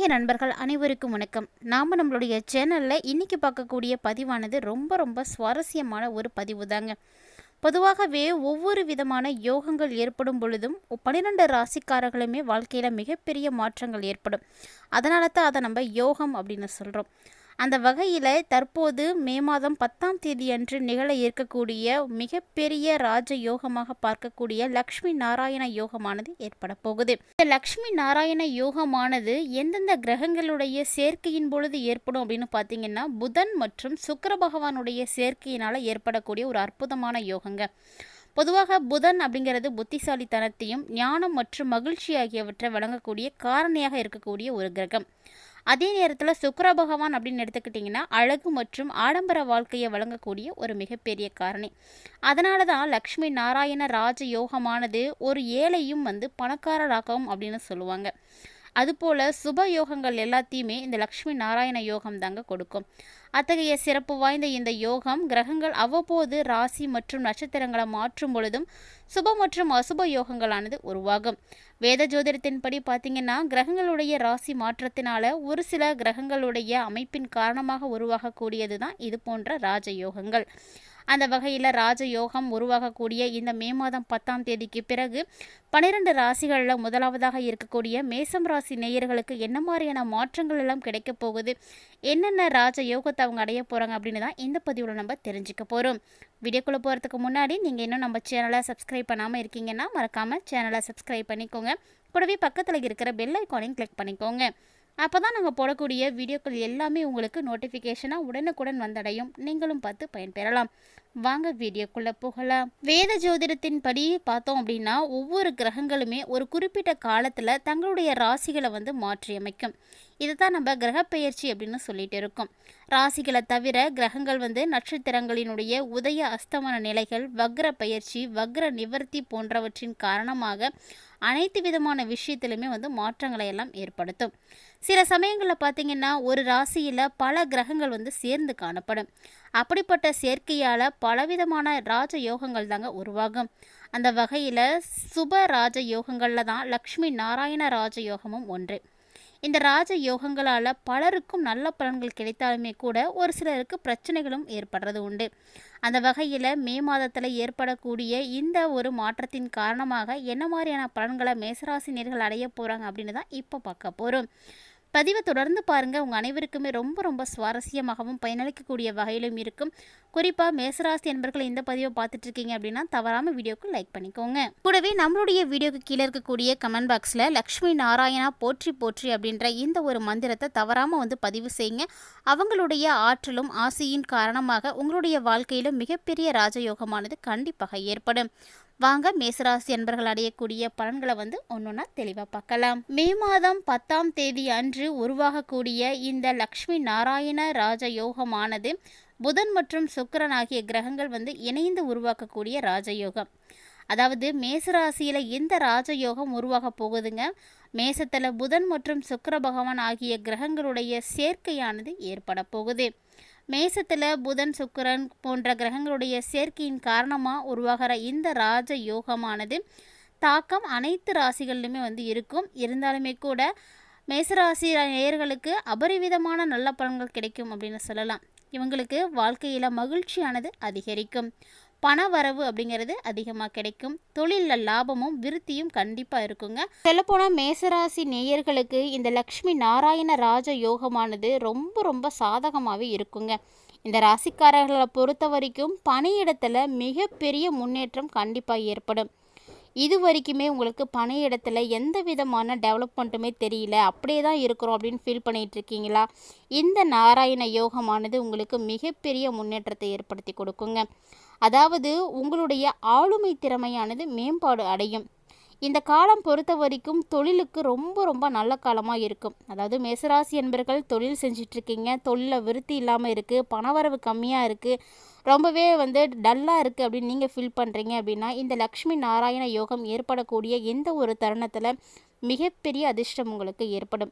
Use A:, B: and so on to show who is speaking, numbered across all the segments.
A: ஆன்மீக நண்பர்கள் அனைவருக்கும் வணக்கம். நாம் நம்மளுடைய சேனலில் இன்றைக்கி பார்க்கக்கூடிய பதிவானது ரொம்ப சுவாரஸ்யமான ஒரு பதிவு தாங்க. பொதுவாகவே ஒவ்வொரு விதமான யோகங்கள் ஏற்படும் பொழுதும் 12 ராசிக்காரர்களுமே வாழ்க்கையில் மிகப்பெரிய மாற்றங்கள் ஏற்படும். அதனால தான் அதை நம்ம யோகம் அப்படின்னு சொல்கிறோம். அந்த வகையில் தற்போது மே மாதம் 10ஆம் தேதி அன்று நிகழ இருக்கக்கூடிய மிகப்பெரிய ராஜ யோகமாக பார்க்கக்கூடிய லக்ஷ்மி நாராயண யோகமானது ஏற்பட போகுது. இந்த லக்ஷ்மி நாராயண யோகமானது எந்தெந்த கிரகங்களுடைய சேர்க்கையின் பொழுது ஏற்படும் அப்படின்னு பார்த்தீங்கன்னா, புதன் மற்றும் சுக்கிர பகவானுடைய சேர்க்கையினால் ஏற்படக்கூடிய ஒரு அற்புதமான யோகங்க. பொதுவாக புதன் அப்படிங்கிறது புத்திசாலித்தனத்தையும் ஞானம் மற்றும் மகிழ்ச்சி ஆகியவற்றை வழங்கக்கூடிய காரணியாக இருக்கக்கூடிய ஒரு கிரகம். அதே நேரத்தில் சுக்கிர பகவான் அப்படின்னு எடுத்துக்கிட்டிங்கன்னா அழகு மற்றும் ஆடம்பர வாழ்க்கையை வழங்கக்கூடிய ஒரு மிகப்பெரிய காரணி. அதனால தான் லக்ஷ்மி நாராயண ராஜ யோகமானது ஒரு ஏழையும் பணக்காரராகவும் அப்படின்னு சொல்லுவாங்க. அதுபோல் சுப யோகங்கள் எல்லாத்தையுமே இந்த லக்ஷ்மி நாராயண யோகம் தாங்க கொடுக்கும். அத்தகைய சிறப்பு வாய்ந்த இந்த யோகம் கிரகங்கள் அவ்வப்போது ராசி மற்றும் நட்சத்திரங்களை மாற்றும் பொழுதும் சுப மற்றும் அசுப யோகங்களானது உருவாகும். வேத ஜோதிடத்தின்படி பார்த்தீங்கன்னா, கிரகங்களுடைய ராசி மாற்றத்தினால ஒரு சில கிரகங்களுடைய அமைப்பின் காரணமாக உருவாகக்கூடியது தான் இது போன்ற ராஜயோகங்கள். அந்த வகையில் ராஜயோகம் உருவாகக்கூடிய இந்த மே மாதம் 10ஆம் தேதிக்கு பிறகு 12 ராசிகளில் முதலாவதாக இருக்கக்கூடிய மேசம் ராசி நேயர்களுக்கு என்ன மாதிரியான மாற்றங்கள் எல்லாம் கிடைக்க போகுது, என்னென்ன ராஜயோகத்தை அவங்க அடைய போகிறாங்க அப்படின்னு தான் இந்த பதிவில் நம்ம தெரிஞ்சுக்க போகிறோம். வீடியோக்குள்ளே போகிறதுக்கு முன்னாடி நீங்கள் இன்னும் நம்ம சேனலை சப்ஸ்கிரைப் பண்ணாமல் இருக்கீங்கன்னா மறக்காமல் சேனலை சப்ஸ்கிரைப் பண்ணிக்கோங்க. கூடவே பக்கத்தில் இருக்கிற பெல் ஐக்கானையும் கிளிக் பண்ணிக்கோங்க. அப்போ தான் நாங்கள் போடக்கூடிய வீடியோக்கள் எல்லாமே உங்களுக்கு நோட்டிஃபிகேஷனாக உடனுக்குடன் வந்தடையும். நீங்களும் பார்த்து பயன்பெறலாம். வாங்க வீடியோக்குள்ளே போகலாம். வேத ஜோதிடத்தின் படி பார்த்தோம் அப்படின்னா, ஒவ்வொரு கிரகங்களுமே ஒரு குறிப்பிட்ட காலத்தில் தங்களுடைய ராசிகளை மாற்றி அமைக்கும். இதை தான் நம்ம கிரகப்பெயர்ச்சி அப்படின்னு சொல்லிட்டு இருக்கோம். ராசிகளை தவிர கிரகங்கள் நட்சத்திரங்களினுடைய உதய அஸ்தமன நிலைகள், வக்ர பயிற்சி, வக்ர நிவர்த்தி போன்றவற்றின் காரணமாக அனைத்து விதமான விஷயத்திலுமே மாற்றங்களை எல்லாம் ஏற்படுத்தும். சில சமயங்களில் பார்த்திங்கன்னா, ஒரு ராசியில் பல கிரகங்கள் சேர்ந்து காணப்படும். அப்படிப்பட்ட சேர்க்கையால் பலவிதமான ராஜ யோகங்கள் தாங்க உருவாகும். அந்த வகையில் சுப ராஜ யோகங்களில் தான் லக்ஷ்மி நாராயண ராஜ யோகமும் ஒன்று. இந்த ராஜ யோகங்களால் பலருக்கும் நல்ல பலன்கள் கிடைத்தாலுமே கூட ஒரு சிலருக்கு பிரச்சனைகளும் ஏற்படுறது உண்டு. அந்த வகையில் மே மாதத்தில் ஏற்படக்கூடிய இந்த ஒரு மாற்றத்தின் காரணமாக என்ன மாதிரியான பலன்களை மேசராசினியர்கள் அடைய போகிறாங்க அப்படின்னு தான் இப்போ பார்க்க போகிறோம். பதிவை தொடர்ந்து பாருங்கள். உங்கள் அனைவருக்குமே ரொம்ப சுவாரஸ்யமாகவும் பயனளிக்கக்கூடிய வகையிலும் இருக்கும். குறிப்பாக மேசராசி என்பர்கள் இந்த பதிவை பார்த்துட்டு இருக்கீங்க அப்படின்னா தவறாமல் வீடியோக்கு லைக் பண்ணிக்கோங்க. கூடவே நம்மளுடைய வீடியோக்கு கீழே இருக்கக்கூடிய கமெண்ட் பாக்ஸில் லக்ஷ்மி நாராயணா போற்றி போற்றி அப்படின்ற இந்த ஒரு மந்திரத்தை தவறாமல் பதிவு செய்யுங்க. அவங்களுடைய ஆற்றலும் ஆசையின் காரணமாக உங்களுடைய வாழ்க்கையிலும் மிகப்பெரிய ராஜயோகமானது கண்டிப்பாக ஏற்படும். வாங்க மேசராசி அன்பர்கள் அடையக்கூடிய பலன்களை ஒன்னொன்னா தெளிவாக பார்க்கலாம். மே மாதம் 10ஆம் தேதி அன்று உருவாகக்கூடிய இந்த லக்ஷ்மி நாராயண ராஜயோகமானது புதன் மற்றும் சுக்கிரன் ஆகிய கிரகங்கள் இணைந்து உருவாக்கக்கூடிய ராஜயோகம். அதாவது மேசராசியில் எந்த ராஜயோகம் உருவாக போகுதுங்க, மேசத்தில் புதன் மற்றும் சுக்கிர பகவான் ஆகிய கிரகங்களுடைய சேர்க்கையானது ஏற்பட போகுது. மேசத்தில் புதன் சுக்கிரன் போன்ற கிரகங்களுடைய சேர்க்கையின் காரணமாக உருவாகிற இந்த ராஜ யோகமானது தாக்கம் அனைத்து ராசிகளிலுமே இருக்கும். இருந்தாலுமே கூட மேசராசி நேயர்களுக்கு அபரிவிதமான நல்ல பலன்கள் கிடைக்கும் அப்படின்னு சொல்லலாம். இவங்களுக்கு வாழ்க்கையில் மகிழ்ச்சியானது அதிகரிக்கும். பண வரவு அப்படிங்கிறது அதிகமாக கிடைக்கும். தொழிலில் லாபமும் விருத்தியும் கண்டிப்பாக இருக்குங்க. சொல்லப்போனால் மேசராசி நேயர்களுக்கு இந்த லக்ஷ்மி நாராயண ராஜ யோகமானது ரொம்ப சாதகமாகவே இருக்குங்க. இந்த ராசிக்காரர்களை பொறுத்த வரைக்கும் பணியிடத்தில் மிகப்பெரிய முன்னேற்றம் கண்டிப்பாக ஏற்படும். இது வரைக்குமே உங்களுக்கு பணியிடத்தில் எந்த விதமான டெவலப்மெண்ட்டுமே தெரியல, அப்படியே தான் இருக்கிறோம் அப்படின்னு ஃபீல் பண்ணிகிட்டு இருக்கீங்களா? இந்த நாராயண யோகமானது உங்களுக்கு மிகப்பெரிய முன்னேற்றத்தை ஏற்படுத்தி கொடுக்குங்க. அதாவது உங்களுடைய ஆளுமை திறமையானது மேம்பாடு அடையும். இந்த காலம் பொறுத்த வரைக்கும் தொழிலுக்கு ரொம்ப நல்ல காலமாக இருக்கும். அதாவது மேசராசி என்பர்கள் தொழில் செஞ்சிட்ருக்கீங்க, தொழிலில் விருத்தி இல்லாமல் இருக்குது, பணவரவு கம்மியாக இருக்குது, ரொம்பவே டல்லாக இருக்குது அப்படின்னு நீங்கள் ஃபீல் பண்ணுறீங்க அப்படின்னா, இந்த லக்ஷ்மி நாராயண யோகம் ஏற்படக்கூடிய எந்த ஒரு தருணத்தில் மிகப்பெரிய அதிர்ஷ்டம் உங்களுக்கு ஏற்படும்.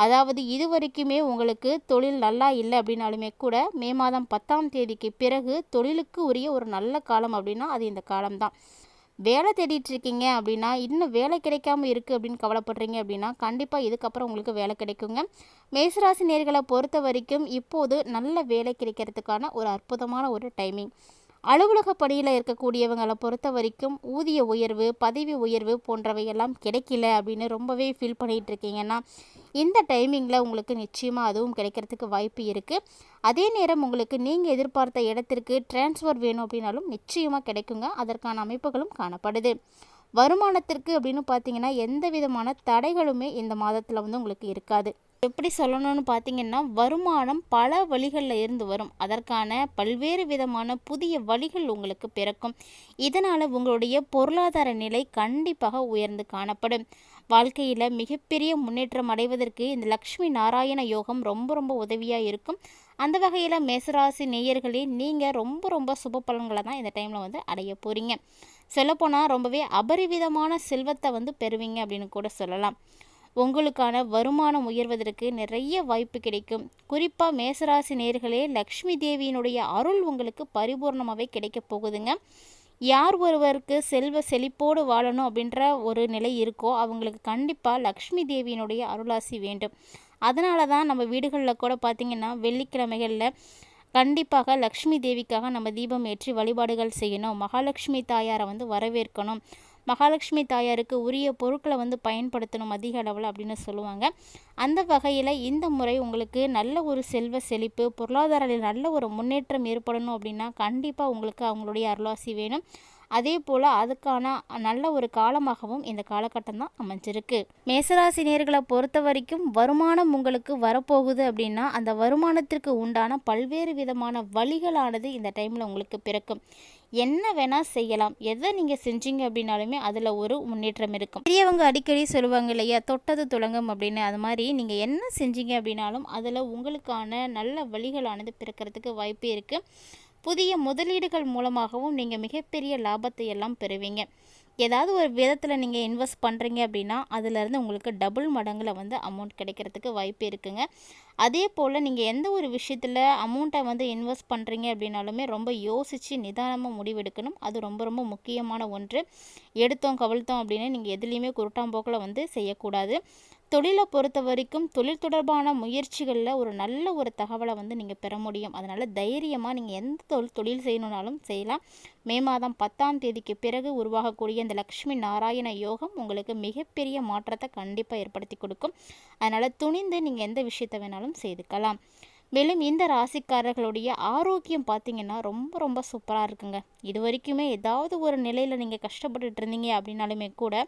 A: அதாவது இது வரைக்குமே உங்களுக்கு தொழில் நல்லா இல்லை அப்படின்னாலுமே கூட மே மாதம் 10ஆம் தேதிக்கு பிறகு தொழிலுக்கு உரிய ஒரு நல்ல காலம் அப்படின்னா அது இந்த காலம்தான். வேலை தேடிட்டு இருக்கீங்க அப்படின்னா, இன்னும் வேலை கிடைக்காம இருக்குது அப்படின்னு கவலைப்படுறீங்க அப்படின்னா, கண்டிப்பாக இதுக்கப்புறம் உங்களுக்கு வேலை கிடைக்குங்க. மேசராசி நேயர்களை பொறுத்த வரைக்கும் இப்போது நல்ல வேலை கிடைக்கிறதுக்கான ஒரு அற்புதமான ஒரு டைமிங். அலுவலக பணியில் இருக்கக்கூடியவங்களை பொறுத்த வரைக்கும் ஊதிய உயர்வு, பதவி உயர்வு போன்றவையெல்லாம் கிடைக்கல அப்படின்னு ரொம்பவே ஃபீல் பண்ணிகிட்டு இருக்கீங்கன்னா, இந்த டைமிங்கில் உங்களுக்கு நிச்சயமாக அதுவும் கிடைக்கிறதுக்கு வாய்ப்பு இருக்குது. அதே நேரம் உங்களுக்கு நீங்கள் எதிர்பார்த்த இடத்திற்கு டிரான்ஸ்ஃபர் வேணும் அப்படின்னாலும் நிச்சயமாக கிடைக்குங்க. அதற்கான அமைப்புகளும் காணப்படுது. வருமானத்திற்கு அப்படின்னு பார்த்தீங்கன்னா, எந்த விதமான தடைகளுமே இந்த மாதத்தில் வந்து உங்களுக்கு இருக்காது. எப்படி சொல்லணும்னு பார்த்தீங்கன்னா, வருமானம் பல வழிகளில் இருந்து வரும். அதற்கான பல்வேறு விதமான புதிய வழிகள் உங்களுக்கு பிறக்கும். இதனால் உங்களுடைய பொருளாதார நிலை கண்டிப்பாக உயர்ந்து காணப்படும். வாழ்க்கையில் மிகப்பெரிய முன்னேற்றம் அடைவதற்கு இந்த லக்ஷ்மி நாராயண யோகம் ரொம்ப ரொம்ப உதவியாக இருக்கும். அந்த வகையில் மேசராசி நேயர்களே, நீங்கள் ரொம்ப சுப பலன்களை தான் இந்த டைமில் வந்து அடைய போகிறீங்க. சொல்லப்போனால் ரொம்பவே அபரிவிதமான செல்வத்தை வந்து பெறுவீங்க அப்படின்னு கூட சொல்லலாம். உங்களுக்கான வருமானம் உயர்வதற்கு நிறைய வாய்ப்பு கிடைக்கும். குறிப்பாக மேசராசி நேயர்களே, லக்ஷ்மி தேவியினுடைய அருள் உங்களுக்கு பரிபூர்ணமாகவே கிடைக்க போகுதுங்க. யார் ஒருவருக்கு செல்வ செழிப்போடு வாழணும் அப்படின்ற ஒரு நிலை இருக்கோ அவங்களுக்கு கண்டிப்பாக லக்ஷ்மி தேவியினுடைய அருளாசி வேண்டும். அதனால தான் நம்ம வீடுகளில் கூட பார்த்திங்கன்னா, வெள்ளிக்கிழமைகளில் கண்டிப்பாக லக்ஷ்மி தேவிக்காக நம்ம தீபம் ஏற்றி வழிபாடுகள் செய்யணும். மகாலட்சுமி தாயாரை வந்து வரவேற்கணும். மகாலட்சுமி தாயாருக்கு உரிய பொருட்களை வந்து பயன்படுத்தணும் அதிக அளவில் அப்படின்னு சொல்லுவாங்க. அந்த வகையில் இந்த முறை உங்களுக்கு நல்ல ஒரு செல்வ செழிப்பு, பொருளாதார நல்ல ஒரு முன்னேற்றம் ஏற்படணும் அப்படின்னா கண்டிப்பாக உங்களுக்கு அவங்களுடைய அருளாசி வேணும். அதே போல் அதுக்கான நல்ல ஒரு காலமாகவும் இந்த காலகட்டம் தான் அமைஞ்சிருக்கு. மேசராசி நேயர்களை பொறுத்த வரைக்கும் வருமானம் உங்களுக்கு வரப்போகுது அப்படின்னா, அந்த வருமானத்திற்கு உண்டான பல்வேறு விதமான வழிகளானது இந்த டைமில் உங்களுக்கு பிறக்கும். என்ன வேணால் செய்யலாம். எதை நீங்கள் செஞ்சீங்க அப்படின்னாலுமே அதில் ஒரு முன்னேற்றம் இருக்கும். பெரியவங்க அடிக்கடி சொல்லுவாங்க இல்லையா, தொட்டது துலங்கும் அப்படின்னு. அது மாதிரி நீங்கள் என்ன செஞ்சீங்க அப்படின்னாலும் அதில் உங்களுக்கான நல்ல வழிகளானது பிறக்கிறதுக்கு வாய்ப்பு இருக்குது. புதிய முதலீடுகள் மூலமாகவும் நீங்கள் மிகப்பெரிய லாபத்தை எல்லாம் பெறுவீங்க. ஏதாவது ஒரு விதத்தில் நீங்கள் இன்வெஸ்ட் பண்ணுறீங்க அப்படின்னா அதிலேருந்து உங்களுக்கு டபுள் மடங்கில் வந்து அமௌண்ட் கிடைக்கிறதுக்கு வாய்ப்பு இருக்குங்க. அதே போல் நீங்கள் எந்த ஒரு விஷயத்தில் அமௌண்ட்டை வந்து இன்வெஸ்ட் பண்ணுறீங்க அப்படின்னாலுமே ரொம்ப யோசித்து நிதானமாக முடிவெடுக்கணும். அது ரொம்ப முக்கியமான ஒன்று. எடுத்தோம் கவிழ்த்தோம் அப்படின்னு நீங்கள் எதுலேயுமே குருட்டாம்போக்கில் வந்து செய்யக்கூடாது. தொழிலை பொறுத்த வரைக்கும் தொழில் தொடர்பான முயற்சிகளில் ஒரு நல்ல ஒரு தகவலை வந்து நீங்கள் பெற முடியும். அதனால் தைரியமாக நீங்கள் எந்த தொழில் செய்யணுன்னாலும் செய்யலாம். மே மாதம் 10ஆம் தேதிக்கு பிறகு உருவாகக்கூடிய இந்த லக்ஷ்மி நாராயண யோகம் உங்களுக்கு மிகப்பெரிய மாற்றத்தை கண்டிப்பாக ஏற்படுத்தி கொடுக்கும். அதனால் துணிந்து நீங்கள் எந்த விஷயத்தை வேணாலும் செய்துக்கலாம். மேலும் இந்த ராசிக்காரர்களுடைய ஆரோக்கியம் பார்த்திங்கன்னா ரொம்ப சூப்பராக இருக்குங்க. இது வரைக்குமே ஏதாவது ஒரு நிலையில் நீங்கள் கஷ்டப்பட்டுட்டு இருந்தீங்க அப்படின்னாலுமே கூட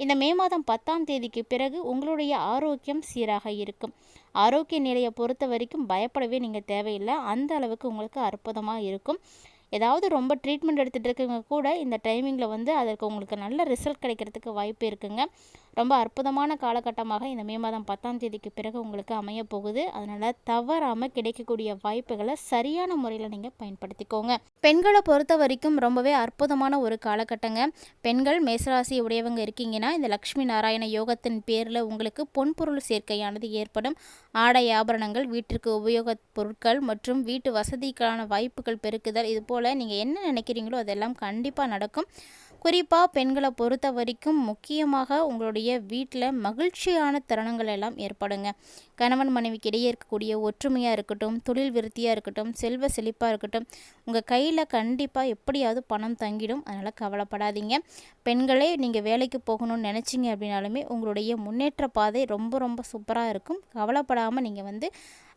A: இந்த மே மாதம் 10ஆம் தேதிக்கு பிறகு உங்களுடைய ஆரோக்கியம் சீராக இருக்கும். ஆரோக்கிய நிலையை பொறுத்த வரைக்கும் பயப்படவே நீங்கள் தேவையில்லை. அந்த அளவுக்கு உங்களுக்கு அற்புதமாக இருக்கும். ஏதாவது ரொம்ப ட்ரீட்மெண்ட் எடுத்துகிட்டு இருக்கவங்க கூட இந்த டைமிங்கில் வந்து அதற்கு உங்களுக்கு நல்ல ரிசல்ட் கிடைக்கிறதுக்கு வாய்ப்பு இருக்குங்க. ரொம்ப அற்புதமான காலகட்டமாக இந்த மே மாதம் 10ஆம் தேதிக்கு பிறகு உங்களுக்கு அமைய போகுது. அதனால் தவறாமல் கிடைக்கக்கூடிய வாய்ப்புகளை சரியான முறையில் நீங்கள் பயன்படுத்திக்கோங்க. பெண்களை பொறுத்த வரைக்கும் ரொம்பவே அற்புதமான ஒரு காலகட்டங்க. பெண்கள் மேசராசி உடையவங்க இருக்கீங்கன்னா இந்த லக்ஷ்மி நாராயண யோகத்தின் பேரில் உங்களுக்கு பொன்பொருள் சேர்க்கையானது ஏற்படும். ஆடை ஆபரணங்கள், வீட்டிற்கு உபயோகப் பொருட்கள் மற்றும் வீட்டு வசதிக்கான வாய்ப்புகள் பெருக்குதல், இது போல் நீங்கள் என்ன நினைக்கிறீங்களோ அதெல்லாம் கண்டிப்பாக நடக்கும். குறிப்பாக பெண்களை பொறுத்த வரைக்கும் முக்கியமாக உங்களுடைய வீட்டில் மகிழ்ச்சியான தருணங்கள் எல்லாம் ஏற்படுங்க. கணவன் மனைவிக்கு இடையே இருக்கக்கூடிய ஒற்றுமையாக இருக்கட்டும், தொழில் விருத்தியாக இருக்கட்டும், செல்வ செழிப்பாக இருக்கட்டும், உங்கள் கையில் கண்டிப்பாக எப்படியாவது பணம் தங்கிடும். அதனால் கவலைப்படாதீங்க. பெண்களே நீங்கள் வேலைக்கு போகணும்னு நினச்சிங்க அப்படின்னாலுமே உங்களுடைய முன்னேற்ற பாதை ரொம்ப சூப்பராக இருக்கும். கவலைப்படாமல் நீங்கள் வந்து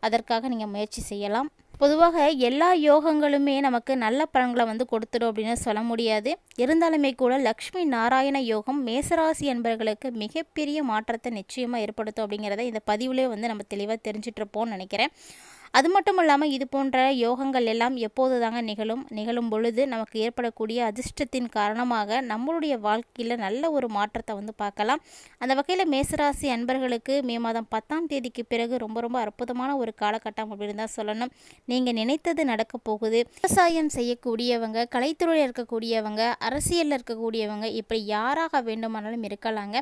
A: அதற்காக நீங்கள் முயற்சி செய்யலாம். பொதுவாக எல்லா யோகங்களுமே நமக்கு நல்ல பலன்களை வந்து கொடுத்துடும் அப்படின்னு சொல்ல முடியாது. இருந்தாலுமே கூட லக்ஷ்மி நாராயண யோகம் மேசராசி என்பவர்களுக்கு மிகப்பெரிய மாற்றத்தை நிச்சயமாக ஏற்படுத்தும் அப்படிங்கிறத இந்த பதிவுலேயே வந்து நம்ம தெளிவாக தெரிஞ்சிட்ருப்போம்னு நினைக்கிறேன். அது மட்டும் இல்லாமல் இது போன்ற யோகங்கள் எல்லாம் எப்போது தாங்க நிகழும் பொழுது நமக்கு ஏற்படக்கூடிய அதிர்ஷ்டத்தின் காரணமாக நம்மளுடைய வாழ்க்கையில் நல்ல ஒரு மாற்றத்தை வந்து பார்க்கலாம். அந்த வகையில் மேசராசி அன்பர்களுக்கு மே மாதம் 10ஆம் தேதிக்கு பிறகு ரொம்ப அற்புதமான ஒரு காலகட்டம் அப்படின்னு தான் சொல்லணும். நீங்கள் நினைத்தது நடக்க போகுது. விவசாயம் செய்யக்கூடியவங்க, கலைத்துறையில் இருக்கக்கூடியவங்க, அரசியலில் இருக்கக்கூடியவங்க, இப்படி யாராக வேண்டுமானாலும் இருக்கலாங்க.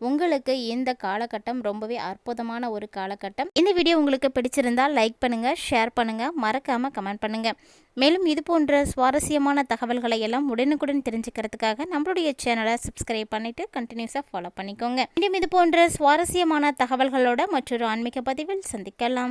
A: உங்களுக்கு இந்த காலகட்டம் ரொம்பவே அற்புதமான ஒரு காலகட்டம். இந்த வீடியோ உங்களுக்கு பிடிச்சிருந்தால் லைக் பண்ணுங்கள், ஷேர் பண்ணுங்கள், மறக்காமல் கமெண்ட் பண்ணுங்கள். மேலும் இது போன்ற சுவாரஸ்யமான தகவல்களை எல்லாம் உடனுக்குடன் தெரிஞ்சுக்கிறதுக்காக நம்மளுடைய சேனலை சப்ஸ்கிரைப் பண்ணிவிட்டு கண்டினியூஸாக ஃபாலோ பண்ணிக்கோங்க. மீண்டும் இது போன்ற சுவாரஸ்யமான தகவல்களோட மற்றொரு ஆன்மீக பதிவில் சந்திக்கலாம்.